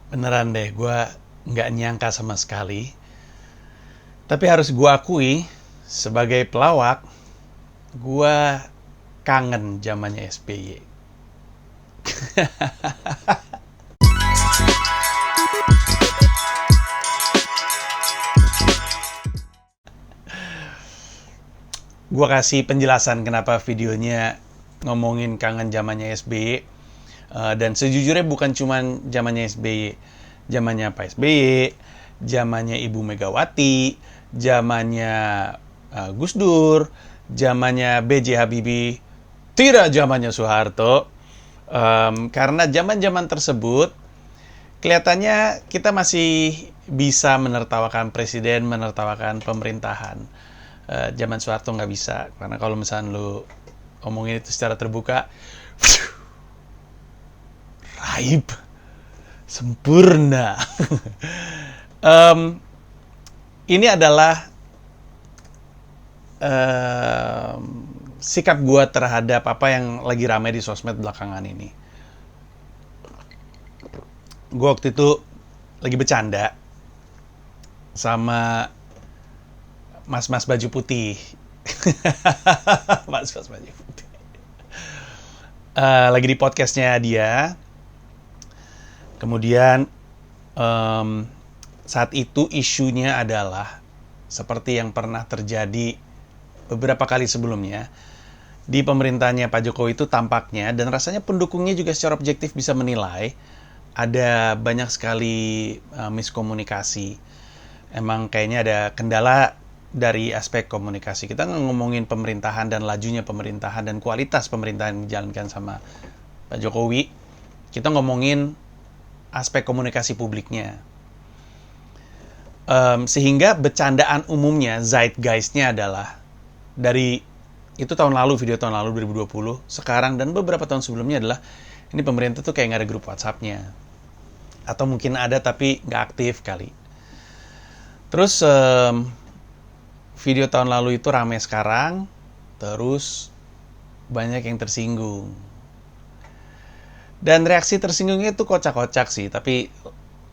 Beneran deh, gue nggak nyangka sama sekali. Tapi harus gue akui, sebagai pelawak, gue kangen zamannya SBY. Gue kasih penjelasan kenapa videonya ngomongin kangen zamannya SBY. Dan sejujurnya bukan cuma zamannya SBY, zamannya Pak SBY, zamannya Ibu Megawati, zamannya Gus Dur, zamannya B.J. Habibie, tidak zamannya Soeharto. Karena zaman-zaman tersebut kelihatannya kita masih bisa menertawakan presiden, menertawakan pemerintahan. Zaman Soeharto nggak bisa, karena kalau misalnya lu omongin itu secara terbuka, raib, sempurna. Ini adalah sikap gue terhadap apa yang lagi ramai di sosmed belakangan ini. Gue waktu itu lagi bercanda sama mas-mas baju putih. Mas-mas baju putih. Lagi di podcastnya dia. Kemudian saat itu isunya adalah seperti yang pernah terjadi beberapa kali sebelumnya di pemerintahnya Pak Jokowi itu tampaknya, dan rasanya pendukungnya juga secara objektif bisa menilai, ada banyak sekali miskomunikasi. Emang kayaknya ada kendala dari aspek komunikasi. Kita ngomongin pemerintahan dan lajunya pemerintahan dan kualitas pemerintahan yang dijalankan sama Pak Jokowi. Kita ngomongin aspek komunikasi publiknya. Sehingga bercandaan umumnya, zeitgeistnya adalah dari itu tahun lalu, video tahun lalu 2020, sekarang dan beberapa tahun sebelumnya adalah ini pemerintah tuh kayak nggak ada grup WhatsApp-nya. Atau mungkin ada tapi nggak aktif kali. Terus video tahun lalu itu rame sekarang, terus banyak yang tersinggung. Dan reaksi tersinggungnya itu kocak-kocak sih, tapi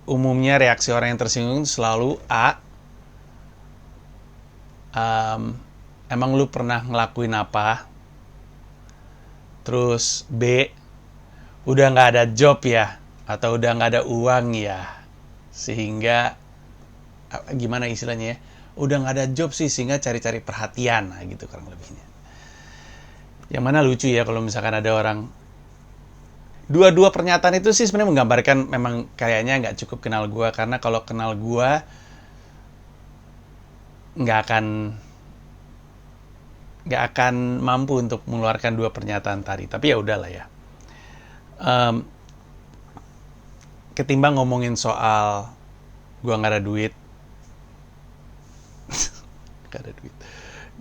umumnya reaksi orang yang tersinggung selalu A, emang lu pernah ngelakuin apa? Terus B, udah nggak ada job ya? Atau udah nggak ada uang ya? Sehingga, gimana istilahnya ya? Udah nggak ada job sih, sehingga cari-cari perhatian, nah gitu kurang lebihnya. Yang mana lucu ya kalau misalkan ada orang, dua-dua pernyataan itu sih sebenarnya menggambarkan memang kayaknya nggak cukup kenal gue, karena kalau kenal gue nggak akan mampu untuk mengeluarkan dua pernyataan tadi. Tapi ya udahlah ya. Ketimbang ngomongin soal gue nggak ada duit,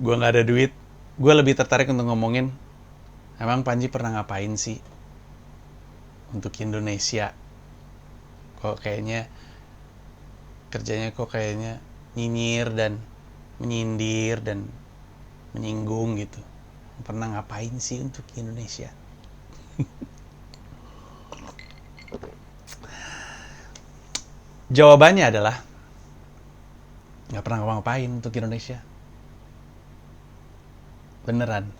gue nggak ada duit, gue lebih tertarik untuk ngomongin, emang Panji pernah ngapain sih untuk Indonesia? Kok kayaknya kerjanya nyinyir dan menyindir dan menyinggung gitu. Pernah ngapain sih untuk Indonesia? Jawabannya adalah nggak pernah ngapa-ngapain untuk Indonesia. Beneran.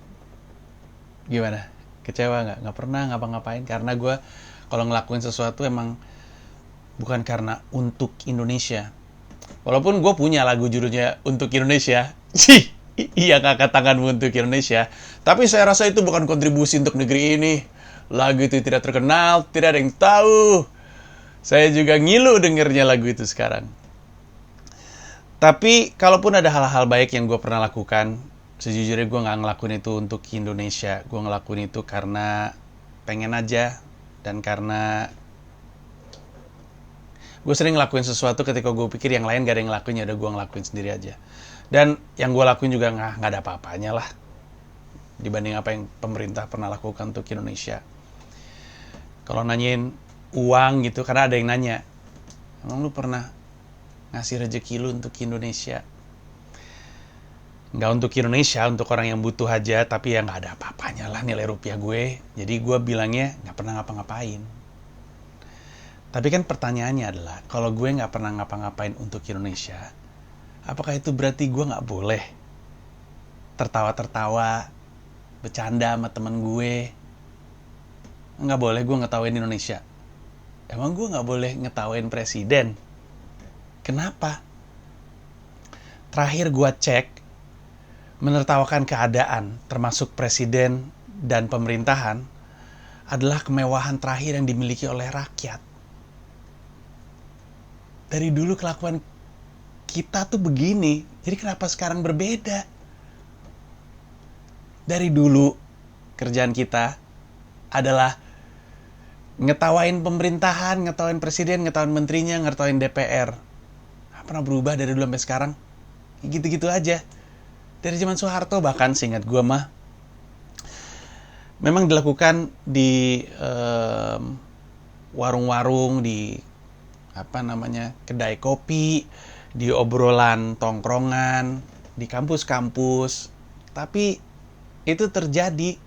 Gimana? Kecewa nggak? Nggak pernah ngapa-ngapain, karena gue kalau ngelakuin sesuatu emang bukan karena untuk Indonesia. Walaupun gue punya lagu judulnya Untuk Indonesia. Iya, ngangkat tanganmu untuk Indonesia. Tapi saya rasa itu bukan kontribusi untuk negeri ini. Lagu itu tidak terkenal, tidak ada yang tahu. Saya juga ngilu dengernya lagu itu sekarang. Tapi kalaupun ada hal-hal baik yang gue pernah lakukan, sejujurnya gue gak ngelakuin itu untuk Indonesia. Gue ngelakuin itu karena pengen aja. Dan karena gue sering ngelakuin sesuatu ketika gue pikir yang lain gak ada yang ngelakuin, ya udah gue ngelakuin sendiri aja. Dan yang gue lakuin juga gak ada apa-apanya lah dibanding apa yang pemerintah pernah lakukan untuk Indonesia. Kalau nanyain uang gitu, karena ada yang nanya, emang lu pernah ngasih rezeki lu untuk Indonesia? Nggak untuk Indonesia, untuk orang yang butuh aja, tapi ya nggak ada apa-apanya lah nilai rupiah gue. Jadi gue bilangnya nggak pernah ngapa-ngapain. Tapi kan pertanyaannya adalah, kalau gue nggak pernah ngapa-ngapain untuk Indonesia, apakah itu berarti gue nggak boleh tertawa-tertawa, bercanda sama temen gue? Nggak boleh gue ngetawain Indonesia. Emang gue nggak boleh ngetawain presiden? Kenapa? Terakhir gue cek, menertawakan keadaan, termasuk presiden dan pemerintahan, adalah kemewahan terakhir yang dimiliki oleh rakyat. Dari dulu kelakuan kita tuh begini, jadi kenapa sekarang berbeda? Dari dulu kerjaan kita adalah ngetawain pemerintahan, ngetawain presiden, ngetawain menterinya, ngetawain DPR. Nggak pernah berubah dari dulu sampai sekarang. Gitu-gitu aja. Dari zaman Soeharto bahkan, seingat gue mah, memang dilakukan di warung-warung, di kedai kopi, di obrolan tongkrongan, di kampus-kampus. Tapi itu terjadi.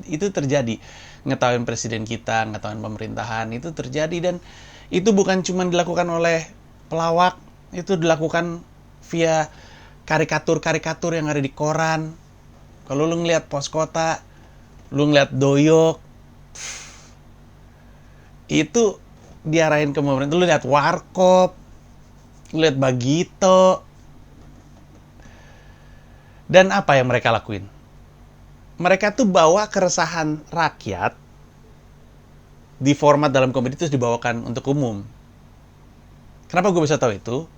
Itu terjadi. Ngetawain presiden kita, ngetawain pemerintahan, itu terjadi. Dan itu bukan cuma dilakukan oleh pelawak, itu dilakukan via karikatur-karikatur yang ada di koran. Kalau lu ngeliat Pos Kota, lu ngeliat Doyok, itu diarahin ke pemerintah. Lu lihat Warkop, lu lihat Bagito. Dan apa yang mereka lakuin? Mereka tuh bawa keresahan rakyat di format dalam komedi itu dibawakan untuk umum. Kenapa gue bisa tahu itu?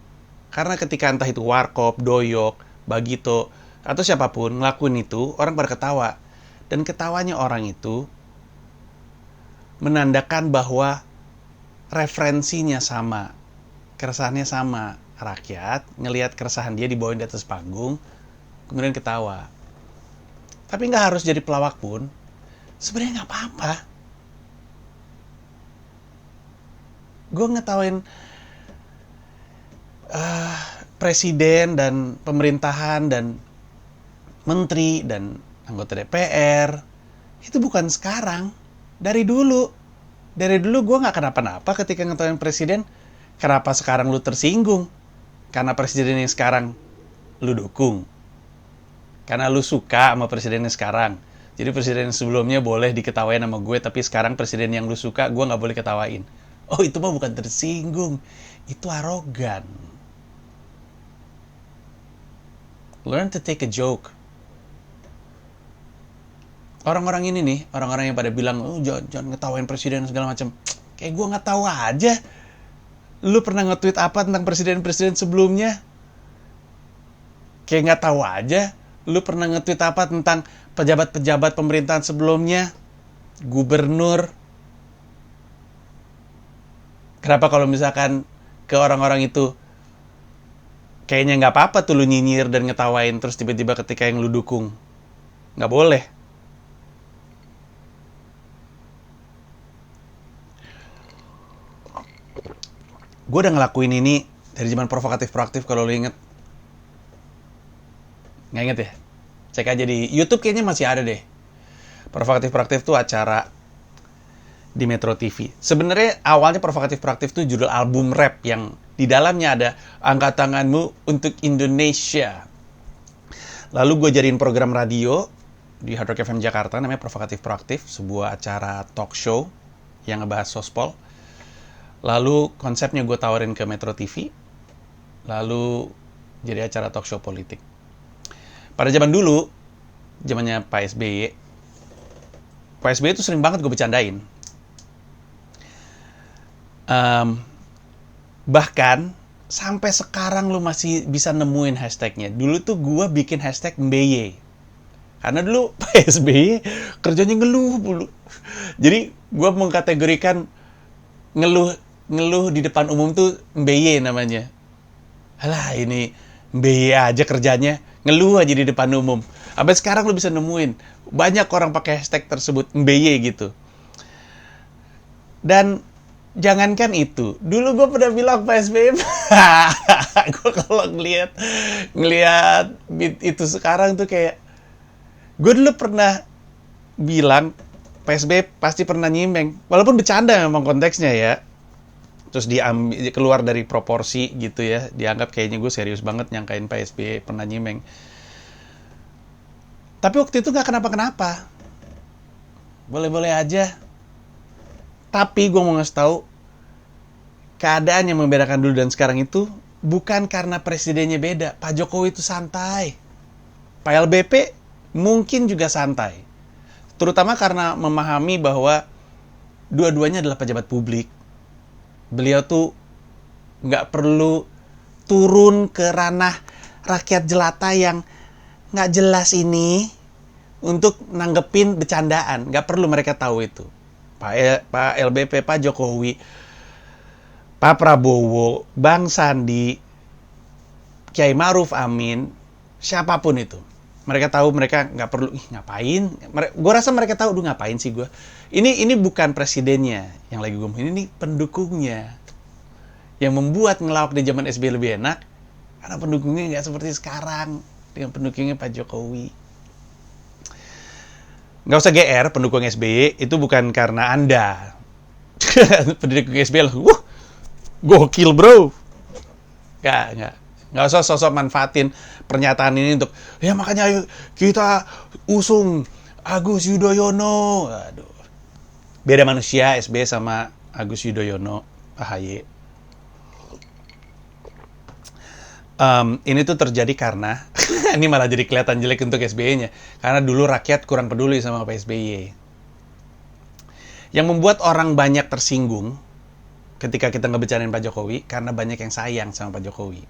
Karena ketika entah itu Warkop, Doyok, Bagito, atau siapapun ngelakuin itu, orang pada ketawa. Dan ketawanya orang itu menandakan bahwa referensinya sama, keresahannya sama. Rakyat ngelihat keresahan dia dibawain di atas panggung, kemudian ketawa. Tapi nggak harus jadi pelawak pun, sebenarnya nggak apa-apa. Gue ngetawain presiden dan pemerintahan dan menteri dan anggota DPR itu bukan sekarang, dari dulu. Dari dulu gue nggak kenapa-napa ketika ngetawain presiden. Kenapa sekarang lu tersinggung? Karena presiden yang sekarang lu dukung, karena lu suka sama presiden yang sekarang. Jadi presiden yang sebelumnya boleh diketawain sama gue, tapi sekarang presiden yang lu suka gue nggak boleh ketawain. Oh, itu mah bukan tersinggung, itu arogan. Learn to take a joke. Orang-orang ini nih, orang-orang yang pada bilang, oh, jangan ngetawain presiden segala macam. Kayak gue nggak tahu aja. Lu pernah nge-tweet apa tentang presiden-presiden sebelumnya? Kayak nggak tahu aja. Lu pernah nge-tweet apa tentang pejabat-pejabat pemerintahan sebelumnya? Gubernur. Kenapa kalau misalkan ke orang-orang itu kayaknya nggak apa-apa tuh lu nyinyir dan ngetawain, terus tiba-tiba ketika yang lu dukung nggak boleh? Gue udah ngelakuin ini dari zaman provokatif-proaktif, kalau lu inget. Nggak inget ya? Cek aja di YouTube, kayaknya masih ada deh. Provokatif-proaktif tuh acara di Metro TV. Sebenarnya awalnya Provokatif-proaktif tuh judul album rap yang di dalamnya ada angkat tanganmu untuk Indonesia. Lalu gue jadiin program radio di Hard Rock FM Jakarta, namanya Provokatif-proaktif, sebuah acara talk show yang ngebahas sospol. Lalu konsepnya gue tawarin ke Metro TV, lalu jadi acara talk show politik. Pada zaman dulu, zamannya Pak SBY itu sering banget gue bercandain. Bahkan sampai sekarang lu masih bisa nemuin hashtagnya. Dulu tuh gue bikin hashtag MBY, karena dulu Pak SBY kerjanya ngeluh mulu. Jadi gue mengkategorikan ngeluh di depan umum tuh MBY namanya. Alah, ini MBY aja kerjanya, ngeluh aja di depan umum. Sampai sekarang lu bisa nemuin banyak orang pakai hashtag tersebut, MBY gitu. Dan jangankan itu, dulu gue pernah bilang Pak SBY, gue kalau ngeliat itu sekarang tuh kayak, gue dulu pernah bilang Pak SBY pasti pernah nyimeng. Walaupun bercanda memang konteksnya ya. Terus keluar dari proporsi gitu ya. Dianggap kayaknya gue serius banget nyangkain Pak SBY pernah nyimeng. Tapi waktu itu nggak kenapa-kenapa. Boleh-boleh aja. Tapi gue mau ngasih tahu, keadaan yang membedakan dulu dan sekarang itu bukan karena presidennya beda. Pak Jokowi itu santai. Pak LBP mungkin juga santai. Terutama karena memahami bahwa dua-duanya adalah pejabat publik. Beliau tuh nggak perlu turun ke ranah rakyat jelata yang nggak jelas ini untuk nanggepin bercandaan. Nggak perlu mereka tahu itu. Pak LBP, Pak Jokowi, Pak Prabowo, Bang Sandi, Kiai Ma'ruf Amin, siapapun itu. Mereka tahu, mereka nggak perlu, ngapain? Gue rasa mereka tahu, ngapain sih gue? Ini bukan presidennya yang lagi gue ngomongin, ini pendukungnya. Yang membuat ngelawak di zaman SBY lebih enak, karena pendukungnya nggak seperti sekarang, dengan pendukungnya Pak Jokowi. Nggak usah GR, pendukung SBY, itu bukan karena Anda. Pendukung SBY, gokil bro. Nggak usah sosok manfaatin pernyataan ini untuk, ya makanya ayo kita usung Agus Yudhoyono. Aduh. Beda manusia SBY sama Agus Yudhoyono, AHY. Ini tuh terjadi karena ini malah jadi kelihatan jelek untuk SBY-nya, karena dulu rakyat kurang peduli sama Pak SBY. Yang membuat orang banyak tersinggung ketika kita ngebicarain Pak Jokowi karena banyak yang sayang sama Pak Jokowi.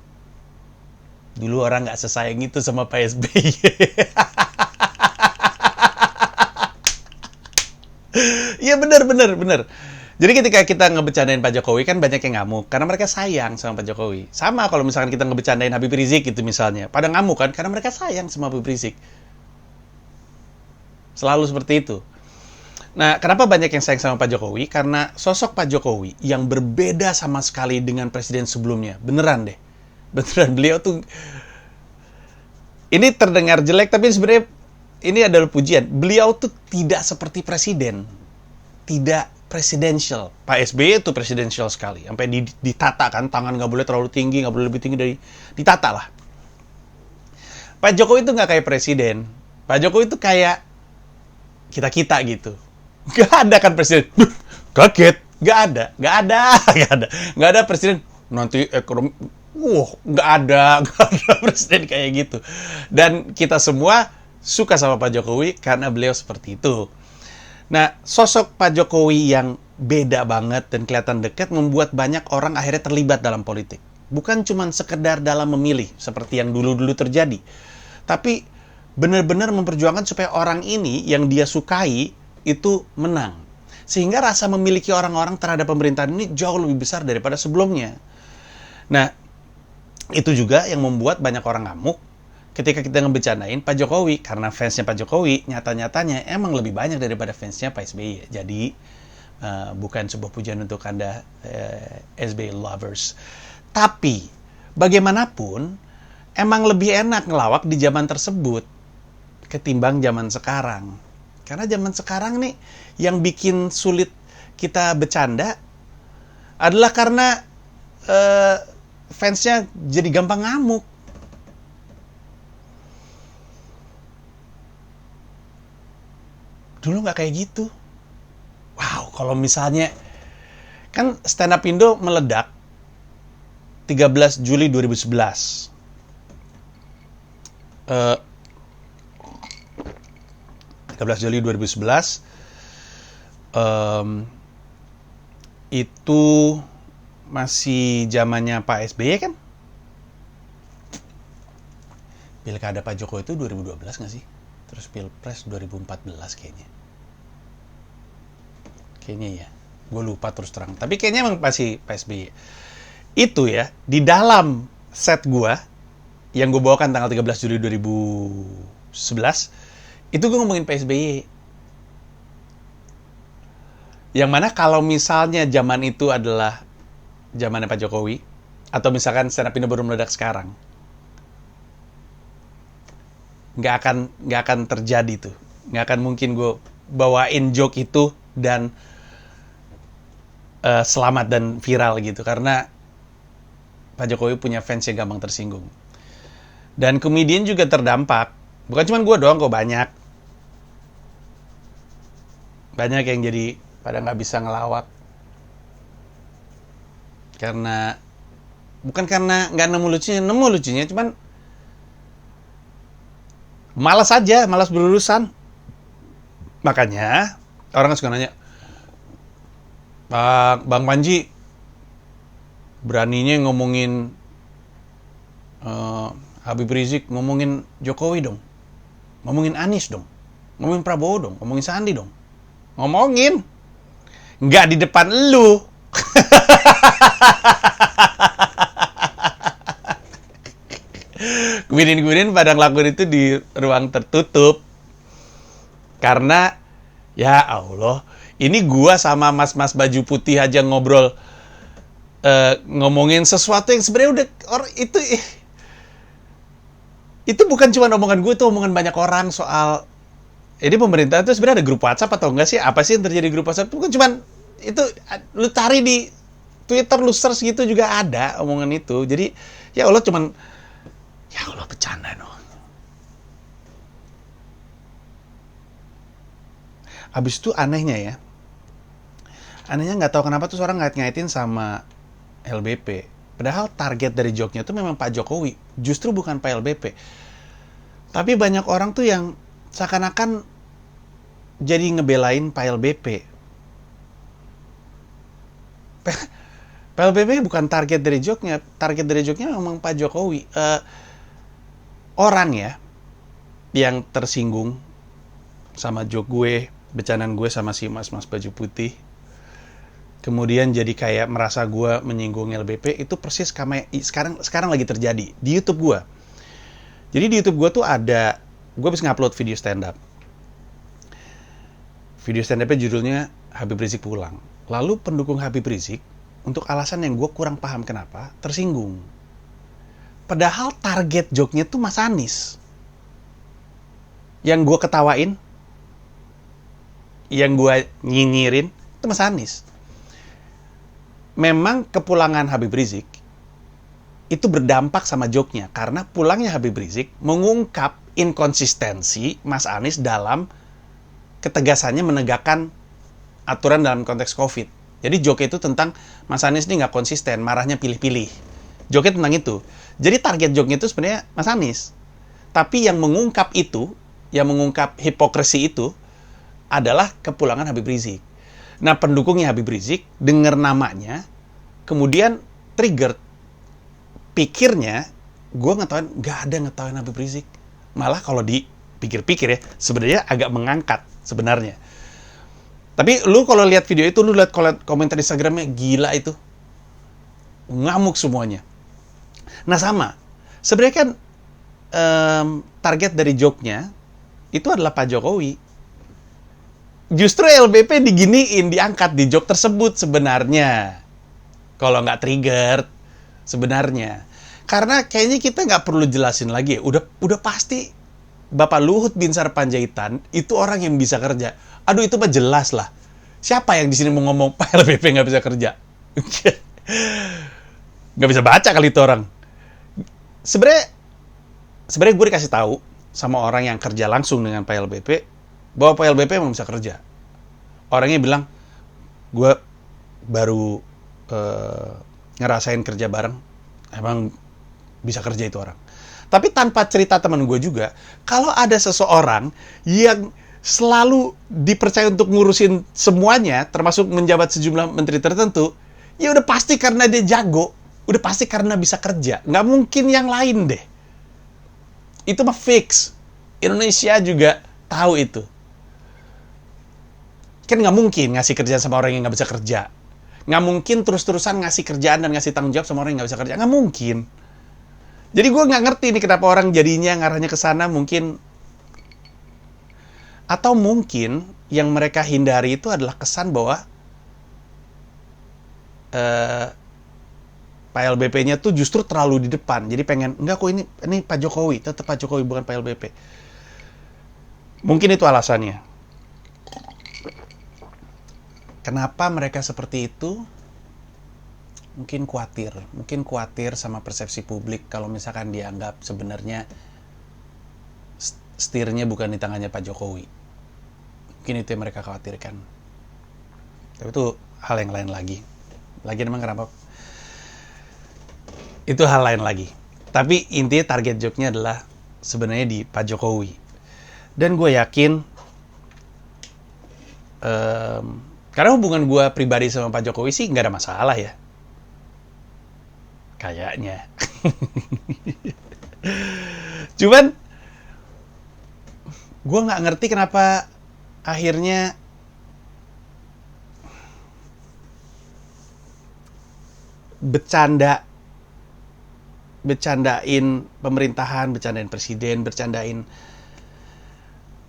Dulu orang nggak sesayang itu sama Pak SBY. Iya bener. Jadi ketika kita ngebecandain Pak Jokowi kan banyak yang ngamuk karena mereka sayang sama Pak Jokowi. Sama kalau misalkan kita ngebecandain Habib Rizik gitu misalnya, pada ngamuk kan karena mereka sayang sama Habib Rizik. Selalu seperti itu. Nah, kenapa banyak yang sayang sama Pak Jokowi? Karena sosok Pak Jokowi yang berbeda sama sekali dengan presiden sebelumnya. Beneran deh. Beneran, beliau tuh... Ini terdengar jelek, tapi sebenarnya ini adalah pujian. Beliau tuh tidak seperti presiden. Tidak presidential. Pak SBY itu presidential sekali. Sampai ditata kan, tangan nggak boleh terlalu tinggi, nggak boleh lebih tinggi dari... Ditata lah. Pak Jokowi itu nggak kayak presiden. Pak Jokowi itu kayak kita-kita gitu. Nggak ada kan presiden. Kaget. Nggak ada presiden. Nanti ekonomi... nggak ada presiden kayak gitu. Dan kita semua suka sama Pak Jokowi karena beliau seperti itu. Nah, sosok Pak Jokowi yang beda banget dan kelihatan dekat membuat banyak orang akhirnya terlibat dalam politik. Bukan cuma sekedar dalam memilih seperti yang dulu-dulu terjadi. Tapi benar-benar memperjuangkan supaya orang ini yang dia sukai itu menang. Sehingga rasa memiliki orang-orang terhadap pemerintahan ini jauh lebih besar daripada sebelumnya. Nah, itu juga yang membuat banyak orang ngamuk ketika kita ngebecanain Pak Jokowi. Karena fansnya Pak Jokowi, nyata-nyatanya emang lebih banyak daripada fansnya Pak SBY. Jadi, bukan sebuah pujian untuk Anda SBY lovers. Tapi, bagaimanapun, emang lebih enak ngelawak di zaman tersebut ketimbang zaman sekarang. Karena zaman sekarang nih, yang bikin sulit kita bercanda adalah karena fansnya jadi gampang ngamuk. Dulu nggak kayak gitu. Wow, kalau misalnya kan stand up Indo meledak 13 Juli 2011. 13 Juli 2011 itu masih zamannya Pak SBY kan? Pilkada Pak Jokowi itu 2012 nggak sih? Terus Pilpres 2014 kayaknya. Kayaknya ya. Gue lupa terus terang. Tapi kayaknya emang pasti Pak SBY. Itu ya, di dalam set gue, yang gue bawakan tanggal 13 Juli 2011, itu gue ngomongin Pak SBY. Yang mana kalau misalnya zaman itu adalah zamannya Pak Jokowi, atau misalkan stand up Indo baru meledak sekarang, nggak akan terjadi tuh. Nggak akan mungkin gue bawain joke itu dan selamat dan viral gitu, karena Pak Jokowi punya fans yang gampang tersinggung. Dan komedian juga terdampak. Bukan cuma gue doang kok, banyak yang jadi pada nggak bisa ngelawak karena bukan karena nggak nemu lucunya, cuman malas berurusan. Makanya orang suka nanya, Bang Panji beraninya ngomongin Habib Rizik, ngomongin Jokowi dong, ngomongin Anies dong, ngomongin Prabowo dong, ngomongin Sandi dong. Ngomongin, nggak di depan lu. Kemudian pada ngelakuin itu di ruang tertutup. Karena, ya Allah, ini gua sama mas-mas baju putih aja ngobrol, ngomongin sesuatu yang sebenarnya udah itu bukan cuma omongan gue, itu omongan banyak orang soal ini pemerintah itu sebenarnya ada grup WhatsApp atau enggak sih? Apa sih yang terjadi di grup WhatsApp? Itu bukan cuma itu, lu cari di Twitter, lu search gitu juga ada omongan itu. Jadi ya Allah bercanda no. Habis itu anehnya nggak tahu kenapa tuh orang ngait-ngaitin sama LBP. Padahal target dari joke-nya itu memang Pak Jokowi, justru bukan Pak LBP. Tapi banyak orang tuh yang seakan-akan jadi ngebelain Pak LBP. Pak LBP bukan target dari joke-nya. Target dari joke-nya memang Pak Jokowi. Orang ya yang tersinggung sama joke gue, bercandaan gue sama si mas-mas baju putih, kemudian jadi kayak merasa gue menyinggung LBP, itu persis kayak sekarang lagi terjadi di YouTube gue. Jadi di YouTube gue tuh ada, gue bisa ngupload video stand up. Video stand up-nya judulnya Habib Rizik Pulang. Lalu pendukung Habib Rizik, untuk alasan yang gue kurang paham kenapa, tersinggung. Padahal target joke-nya tuh Mas Anies. Yang gue ketawain, yang gue nyinyirin, itu Mas Anies. Memang kepulangan Habib Rizik itu berdampak sama joke-nya, karena pulangnya Habib Rizik mengungkap inkonsistensi Mas Anies dalam ketegasannya menegakkan aturan dalam konteks COVID. Jadi joke itu tentang Mas Anies ini nggak konsisten, marahnya pilih-pilih. Joke tentang itu. Jadi target joke-nya itu sebenarnya Mas Anies. Tapi yang mengungkap itu, yang mengungkap hipokrisi itu adalah kepulangan Habib Rizik. Nah, pendukungnya Habib Rizik dengar namanya, kemudian trigger, pikirnya gue nggak ada ngetawain Habib Rizik. Malah kalau dipikir-pikir ya, sebenarnya agak mengangkat sebenarnya. Tapi lu kalau lihat video itu, lu lihat komentar Instagramnya, gila itu, ngamuk semuanya. Nah sama, sebenarnya kan target dari joke-nya itu adalah Pak Jokowi. Justru LBP diginiin, diangkat di joke tersebut sebenarnya. Kalau nggak trigger sebenarnya. Karena kayaknya kita nggak perlu jelasin lagi ya. Udah pasti Bapak Luhut Binsar Panjaitan itu orang yang bisa kerja. Aduh itu mah jelas lah. Siapa yang di sini mau ngomong Pak LBP nggak bisa kerja? Nggak bisa baca kali itu orang. Sebenarnya gue dikasih tahu sama orang yang kerja langsung dengan Pak LBP bahwa Pak LBP emang bisa kerja. Orangnya bilang, gue baru ngerasain kerja bareng, emang bisa kerja itu orang. Tapi tanpa cerita teman gue juga, kalau ada seseorang yang selalu dipercaya untuk ngurusin semuanya, termasuk menjabat sejumlah menteri tertentu, ya udah pasti karena dia jago, udah pasti karena bisa kerja. Nggak mungkin yang lain deh. Itu mah fix. Indonesia juga tahu itu. Kan nggak mungkin ngasih kerjaan sama orang yang nggak bisa kerja. Nggak mungkin terus-terusan ngasih kerjaan dan ngasih tanggung jawab sama orang yang nggak bisa kerja. Nggak mungkin. Jadi gue nggak ngerti nih kenapa orang jadinya ngarahnya ke sana, mungkin. Atau mungkin yang mereka hindari itu adalah kesan bahwa Pak LBP-nya tuh justru terlalu di depan. Jadi pengen, enggak kok ini Pak Jokowi, tetap Pak Jokowi bukan Pak LBP. Mungkin itu alasannya. Kenapa mereka seperti itu? Mungkin khawatir sama persepsi publik kalau misalkan dianggap sebenarnya setirnya bukan di tangannya Pak Jokowi. Mungkin itu yang mereka khawatirkan. Tapi itu hal yang lain lagi. Memang kenapa? Itu hal lain lagi. Tapi intinya target joke-nya adalah sebenarnya di Pak Jokowi. Dan gue yakin, karena hubungan gue pribadi sama Pak Jokowi sih nggak ada masalah ya. Kayaknya. Cuman, gue nggak ngerti kenapa akhirnya bercandain pemerintahan, bercandain presiden, bercandain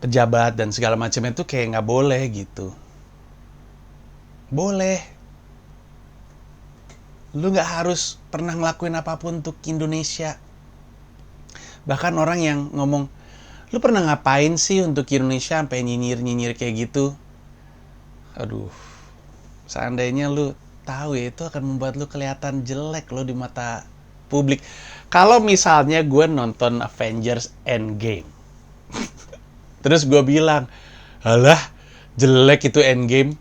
pejabat dan segala macamnya itu kayak nggak boleh gitu. Boleh. Lu nggak harus pernah ngelakuin apapun untuk Indonesia. Bahkan orang yang ngomong, lu pernah ngapain sih untuk Indonesia sampai nyinyir kayak gitu? Aduh, seandainya lu tahu ya, itu akan membuat lu kelihatan jelek lo di mata publik. Kalau misalnya gue nonton Avengers Endgame, terus gue bilang, alah jelek itu Endgame,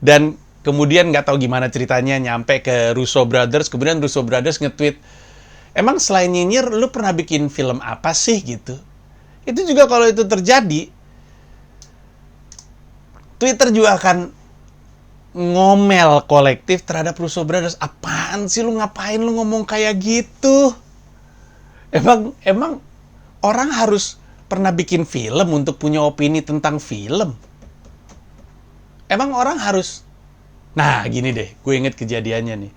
dan kemudian nggak tahu gimana ceritanya nyampe ke Russo Brothers, kemudian Russo Brothers nge-tweet, emang selain nyinyir, lu pernah bikin film apa sih gitu? Itu juga kalau itu terjadi, Twitter juga akan ngomel kolektif terhadap Russo Brothers. Apaan sih lu, ngapain lu ngomong kayak gitu? Emang orang harus pernah bikin film untuk punya opini tentang film? Emang orang harus... Nah, gini deh, gue inget kejadiannya nih.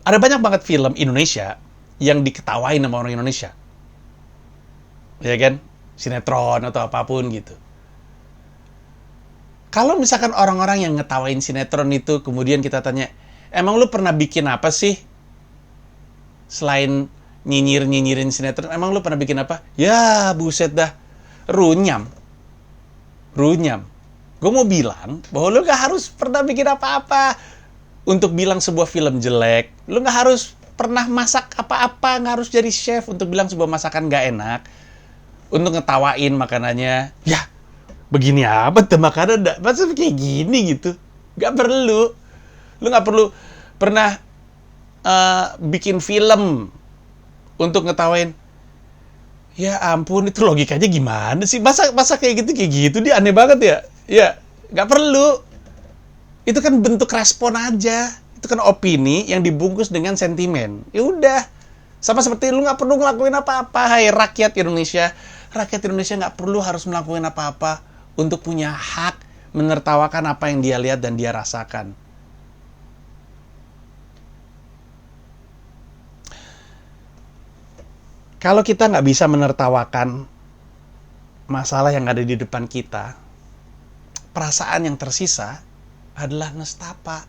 Ada banyak banget film Indonesia yang diketawain sama orang Indonesia. Ya kan? Sinetron atau apapun gitu. Kalau misalkan orang-orang yang ngetawain sinetron itu, kemudian kita tanya, emang lu pernah bikin apa sih? Selain nyinyirin sinetron, emang lu pernah bikin apa? Ya, buset dah. Runyam. Gue mau bilang bahwa lu gak harus pernah bikin apa-apa untuk bilang sebuah film jelek. Lu gak harus pernah masak apa-apa, gak harus jadi chef untuk bilang sebuah masakan gak enak. Untuk ngetawain makanannya. Ya, begini apa tuh makanan? Masa kayak gini gitu? Gak perlu. Lu gak perlu pernah bikin film untuk ngetawain. Ya ampun, itu logikanya gimana sih? Masa kayak gitu dia aneh banget ya? Ya, nggak perlu. Itu kan bentuk respon aja. Itu kan opini yang dibungkus dengan sentimen. Ya udah. Sama seperti lu nggak perlu ngelakuin apa-apa, hai rakyat Indonesia. Rakyat Indonesia nggak perlu harus melakukan apa-apa untuk punya hak menertawakan apa yang dia lihat dan dia rasakan. Kalau kita nggak bisa menertawakan masalah yang ada di depan kita, perasaan yang tersisa adalah nestapa.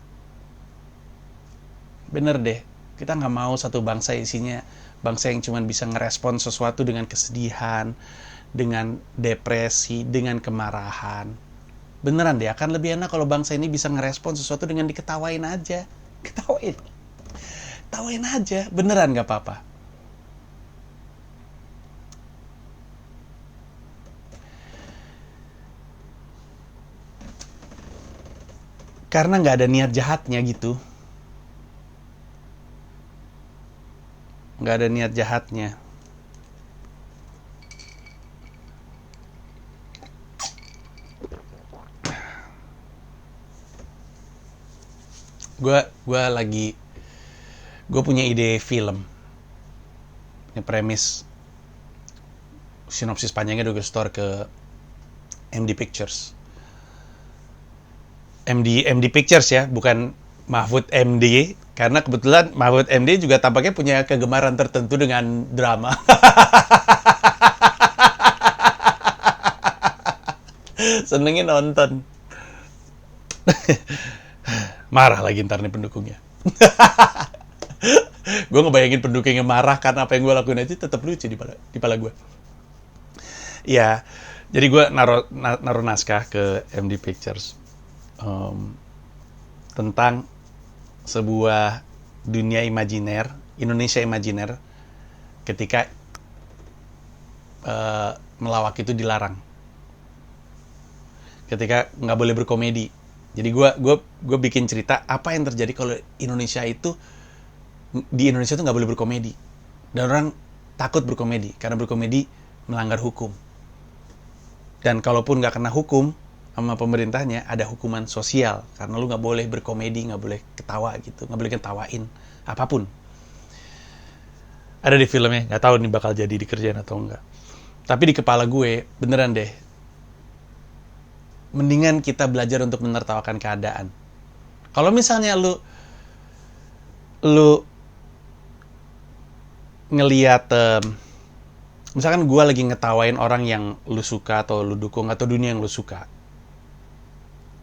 Bener deh, kita nggak mau satu bangsa isinya bangsa yang cuma bisa ngerespon sesuatu dengan kesedihan, dengan depresi, dengan kemarahan. Beneran deh, akan lebih enak kalau bangsa ini bisa ngerespon sesuatu dengan diketawain aja. Ketawain aja, beneran nggak apa-apa. Karena nggak ada niat jahatnya gitu. Nggak ada niat jahatnya. Gue punya ide film. Ini premis. Sinopsis panjangnya udah gue store ke MD Pictures. MD Pictures ya, bukan Mahfud MD, karena kebetulan Mahfud MD juga tampaknya punya kegemaran tertentu dengan drama. Senengin nonton. Marah lagi ntar nih pendukungnya. Gue ngebayangin pendukungnya marah karena apa yang gue lakuin aja tetap lucu di kepala gue. Ya, Jadi gue naruh naskah ke MD Pictures tentang sebuah dunia imajiner, Indonesia imajiner, ketika melawak itu dilarang, ketika nggak boleh berkomedi. Jadi gue bikin cerita apa yang terjadi kalau Indonesia itu, di Indonesia itu nggak boleh berkomedi, dan orang takut berkomedi karena berkomedi melanggar hukum. Dan kalaupun nggak kena hukum sama pemerintahnya, ada hukuman sosial karena lu nggak boleh berkomedi, nggak boleh ketawa gitu, nggak boleh ketawain apapun. Ada di filmnya, nggak tahu nih bakal jadi dikerjain atau enggak. Tapi di kepala gue beneran deh, mendingan kita belajar untuk menertawakan keadaan. Kalau misalnya lu ngelihat, misalkan gue lagi ngetawain orang yang lu suka atau lu dukung atau dunia yang lu suka,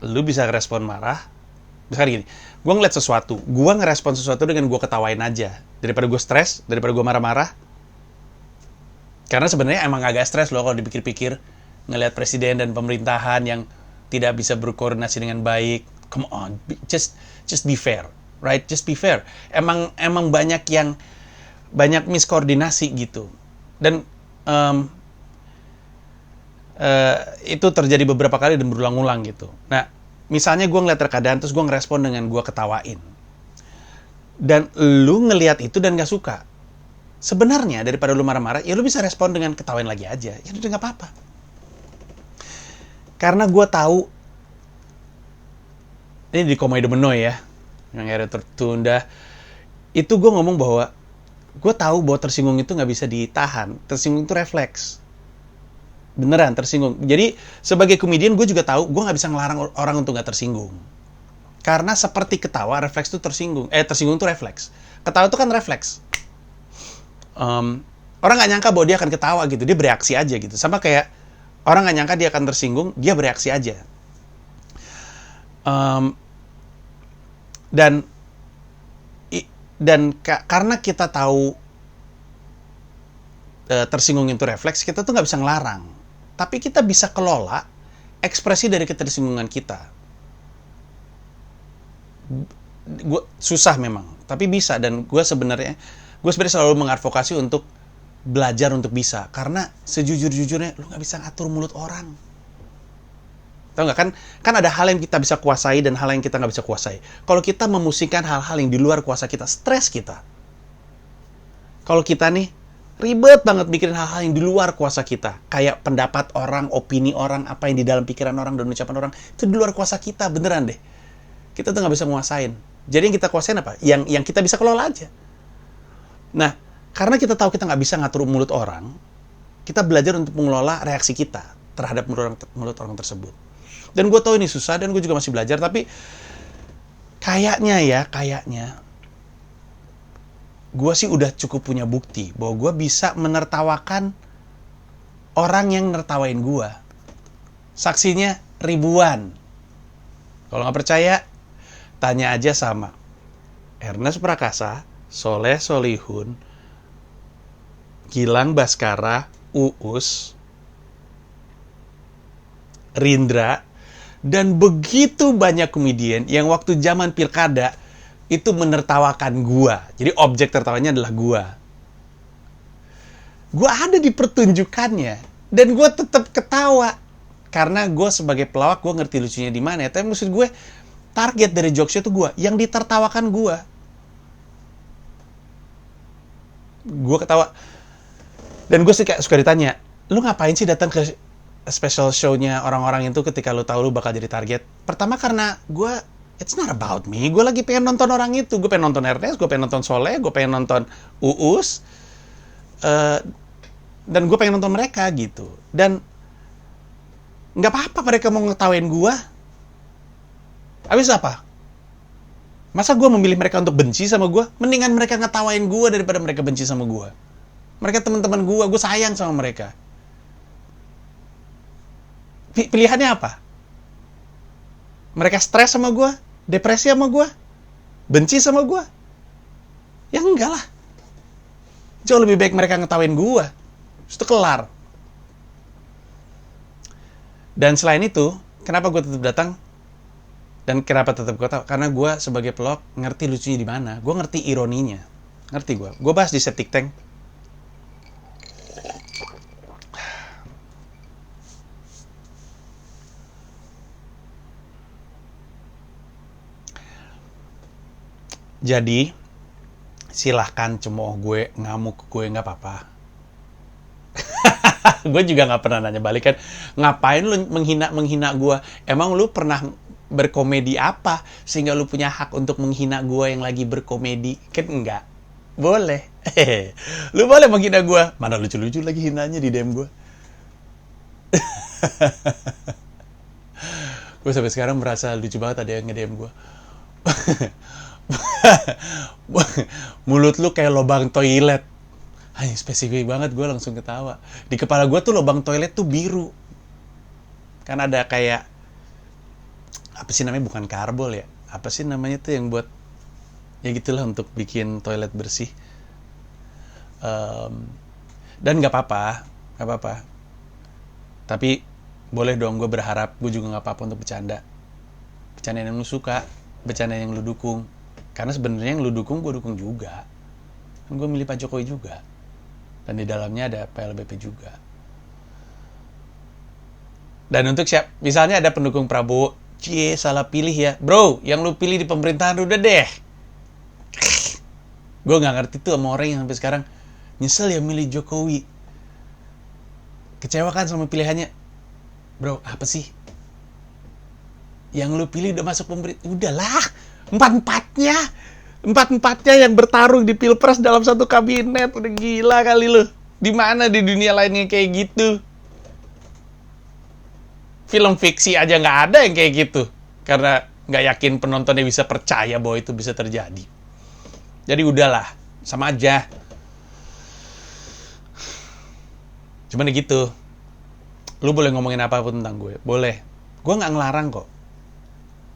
lu bisa respon marah. Misalkan gini, gue ngeliat sesuatu, gue ngerespon sesuatu dengan gue ketawain aja, daripada gue stres, daripada gue marah-marah. Karena sebenarnya emang agak stres loh kalau dipikir-pikir, ngelihat presiden dan pemerintahan yang tidak bisa berkoordinasi dengan baik. Come on, just be fair, right? Just be fair. Emang banyak miskoordinasi gitu. Dan itu terjadi beberapa kali dan berulang-ulang gitu. Nah, misalnya gue ngeliat keadaan terus gue ngerespon dengan gue ketawain, dan lu ngeliat itu dan gak suka, sebenarnya daripada lu marah-marah, ya lu bisa respon dengan ketawain lagi aja, ya udah gak apa-apa. Karena gue tahu, ini di Komedi Menoy ya, yang akhirnya tertunda, itu gue ngomong bahwa gue tahu bahwa tersinggung itu nggak bisa ditahan. Tersinggung itu refleks. Beneran tersinggung. Jadi sebagai komedian gue juga tahu gue nggak bisa ngelarang orang untuk nggak tersinggung. Karena seperti ketawa, refleks itu tersinggung. Tersinggung itu refleks. Ketawa itu kan refleks. Orang nggak nyangka bahwa dia akan ketawa gitu. Dia bereaksi aja gitu. Sama kayak orang nggak nyangka dia akan tersinggung, dia bereaksi aja. Karena kita tahu tersinggung itu refleks, kita tuh nggak bisa ngelarang. Tapi kita bisa kelola ekspresi dari ketersinggungan kita. Susah memang, tapi bisa. Dan gue sebenarnya selalu mengadvokasi untuk belajar untuk bisa. Karena sejujur-jujurnya, lu nggak bisa ngatur mulut orang. Tahu nggak kan ada hal yang kita bisa kuasai dan hal yang kita nggak bisa kuasai. Kalau kita memusingkan hal-hal yang di luar kuasa kita, stres kita. Kalau kita nih ribet banget mikirin hal-hal yang di luar kuasa kita, kayak pendapat orang, opini orang, apa yang di dalam pikiran orang dan ucapan orang, itu di luar kuasa kita, beneran deh. Kita tuh nggak bisa nguasain. Jadi yang kita kuasain apa? Yang kita bisa kelola aja. Nah, karena kita tahu kita nggak bisa ngatur mulut orang, kita belajar untuk mengelola reaksi kita terhadap mulut orang tersebut. Dan gue tahu ini susah, dan gue juga masih belajar, tapi kayaknya gue sih udah cukup punya bukti bahwa gue bisa menertawakan orang yang nertawain gue. Saksinya ribuan. Kalau nggak percaya, tanya aja sama Ernest Prakasa, Soleh Solihun, Gilang Baskara, Uus, Rindra, dan begitu banyak komedian yang waktu zaman pilkada itu menertawakan gua. Jadi objek tertawanya adalah gua. Gua ada di pertunjukannya dan gua tetap ketawa karena gua sebagai pelawak gua ngerti lucunya di mana. Tapi maksud gue, target dari jokesnya itu gua, yang ditertawakan gua. Gua ketawa. Dan gue suka ditanya, lu ngapain sih datang ke special show-nya orang-orang itu ketika lu tahu lu bakal jadi target? Pertama karena gue, it's not about me. Gue lagi pengen nonton orang itu. Gue pengen nonton Ernest, gue pengen nonton Soleh, gue pengen nonton Uus. Dan gue pengen nonton mereka gitu. Dan nggak apa-apa mereka mau ngetawain gue. Habis apa? Masa gue memilih mereka untuk benci sama gue? Mendingan mereka ngetawain gue daripada mereka benci sama gue. Mereka teman-teman gue sayang sama mereka. Pilihannya apa? Mereka stres sama gue? Depresi sama gue? Benci sama gue? Ya enggak lah. Jauh lebih baik mereka ngetawain gue. Itu kelar. Dan selain itu, kenapa gue tetap datang? Dan kenapa tetap gue tahu? Karena gue sebagai pelog ngerti lucunya di mana. Gue ngerti ironinya. Ngerti gue. Gue bahas di Septic Tank. Jadi, silahkan cemooh gue, ngamuk gue, nggak apa-apa. Gue juga nggak pernah nanya balik kan, ngapain lu menghina gue? Emang lu pernah berkomedi apa sehingga lu punya hak untuk menghina gue yang lagi berkomedi? Kan enggak. Boleh. Lu boleh menghina gue. Mana lucu-lucu lagi hinanya di DM gue. Gue sampai sekarang merasa lucu banget ada yang nge-DM gue. Mulut lu kayak lubang toilet. Hanya spesifik banget, gue langsung ketawa. Di kepala gue tuh lubang toilet tuh biru. Kan ada kayak, apa sih namanya, bukan karbol ya. Apa sih namanya tuh yang buat, ya gitulah untuk bikin toilet bersih. Dan gak apa-apa. Tapi boleh dong, gue berharap, gue juga gak apa-apa untuk bercanda. Bercanda yang lu suka, bercanda yang lu dukung. Karena sebenarnya yang lu dukung, gue dukung juga. Kan gue milih Pak Jokowi juga. Dan di dalamnya ada PLBP juga. Dan untuk siap, misalnya ada pendukung Prabowo, salah pilih ya. Bro, yang lu pilih di pemerintahan udah deh. Gue gak ngerti tuh sama orang yang sampai sekarang nyesel ya milih Jokowi. Kecewa kan sama pilihannya. Bro, apa sih? Yang lu pilih udah masuk pemerintahan. Udahlah, empat-empatnya yang bertarung di Pilpres dalam satu kabinet. Udah gila kali lu. Di mana di dunia lainnya kayak gitu? Film fiksi aja nggak ada yang kayak gitu. Karena nggak yakin penontonnya bisa percaya bahwa itu bisa terjadi. Jadi udahlah, sama aja. Cuman gitu. Lu boleh ngomongin apapun tentang gue. Boleh. Gue nggak ngelarang kok.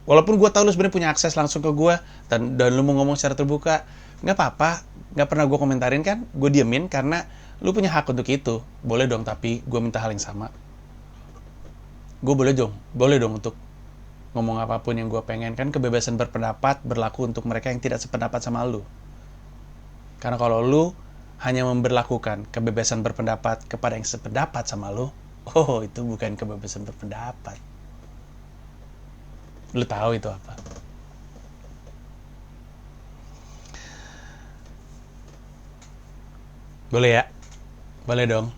Walaupun gue tahu lu sebenarnya punya akses langsung ke gue dan lu mau ngomong secara terbuka, nggak apa-apa, nggak pernah gue komentarin kan, gue diemin karena lu punya hak untuk itu. Boleh dong, tapi gue minta hal yang sama. Gue boleh dong untuk ngomong apapun yang gue pengen. Kan kebebasan berpendapat berlaku untuk mereka yang tidak sependapat sama lu. Karena kalau lu hanya memberlakukan kebebasan berpendapat kepada yang sependapat sama lu, itu bukan kebebasan berpendapat. Lu tahu itu apa? Boleh ya? Boleh dong.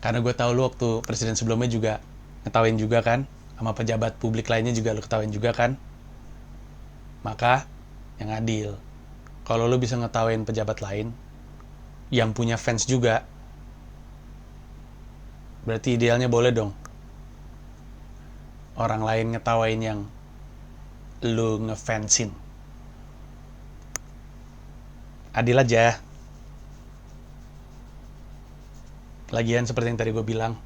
Karena gue tahu lu waktu presiden sebelumnya juga ngetawain juga kan? Sama pejabat publik lainnya juga lu ketawain juga kan? Maka, yang adil. Kalau lu bisa ngetawain pejabat lain, yang punya fans juga, berarti idealnya boleh dong. Orang lain ngetawain yang lu ngefansin. Adil aja. Lagian seperti yang tadi gue bilang,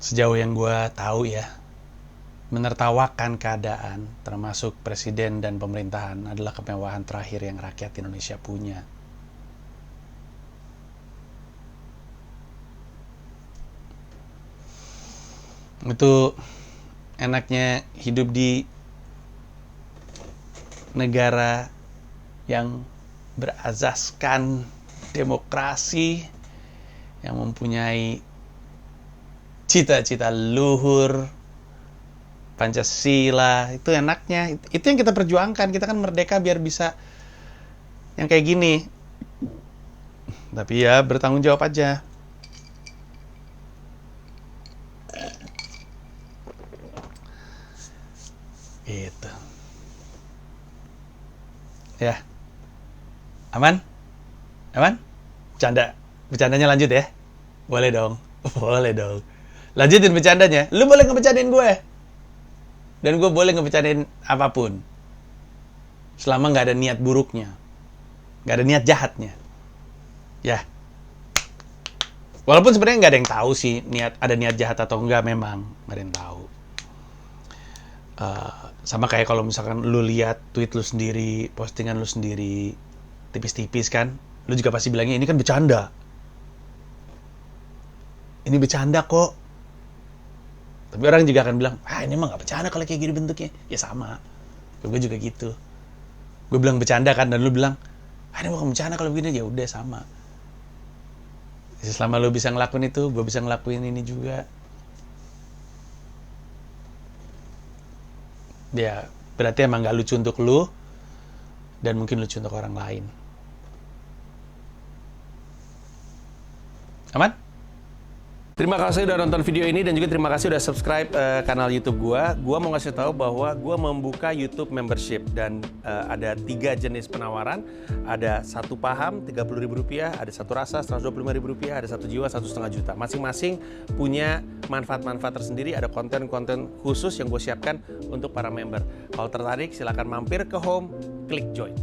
sejauh yang gue tahu ya, menertawakan keadaan, termasuk presiden dan pemerintahan, adalah kemewahan terakhir yang rakyat Indonesia punya. Itu enaknya hidup di negara yang berazaskan demokrasi, yang mempunyai cita-cita luhur Pancasila. Itu enaknya, itu yang kita perjuangkan. Kita kan merdeka biar bisa yang kayak gini. Tapi ya bertanggung jawab aja. Gitu. Ya. Aman? Bercandanya lanjut ya? Boleh dong. Lanjutin bercandanya. Lu boleh ngebercandain gue. Dan gue boleh ngebercandain apapun. Selama gak ada niat buruknya. Gak ada niat jahatnya. Ya. Walaupun sebenarnya gak ada yang tahu sih ada niat jahat atau enggak, memang gak ada yang tahu. Sama kayak kalau misalkan lu lihat tweet lu sendiri, postingan lu sendiri, tipis-tipis kan, lu juga pasti bilangnya ini kan bercanda. Ini bercanda kok. Tapi orang juga akan bilang, ini mah nggak bercanda kalau kayak gini bentuknya. Ya sama. Gue juga gitu. Gue bilang bercanda kan, dan lu bilang, ini mau bercanda kalau begini. Ya udah sama. Selama lu bisa ngelakuin itu, gue bisa ngelakuin ini juga. Ya, berarti emang nggak lucu untuk lu, dan mungkin lucu untuk orang lain. Aman? Terima kasih udah nonton video ini, dan juga terima kasih udah subscribe kanal YouTube gua. Gua mau ngasih tahu bahwa gua membuka YouTube membership, dan ada 3 jenis penawaran. Ada 1 paham Rp30.000, ada 1 rasa Rp125.000, ada 1 jiwa Rp1,5 juta. Masing-masing punya manfaat-manfaat tersendiri. Ada konten-konten khusus yang gue siapkan untuk para member. Kalau tertarik silahkan mampir ke home, klik join.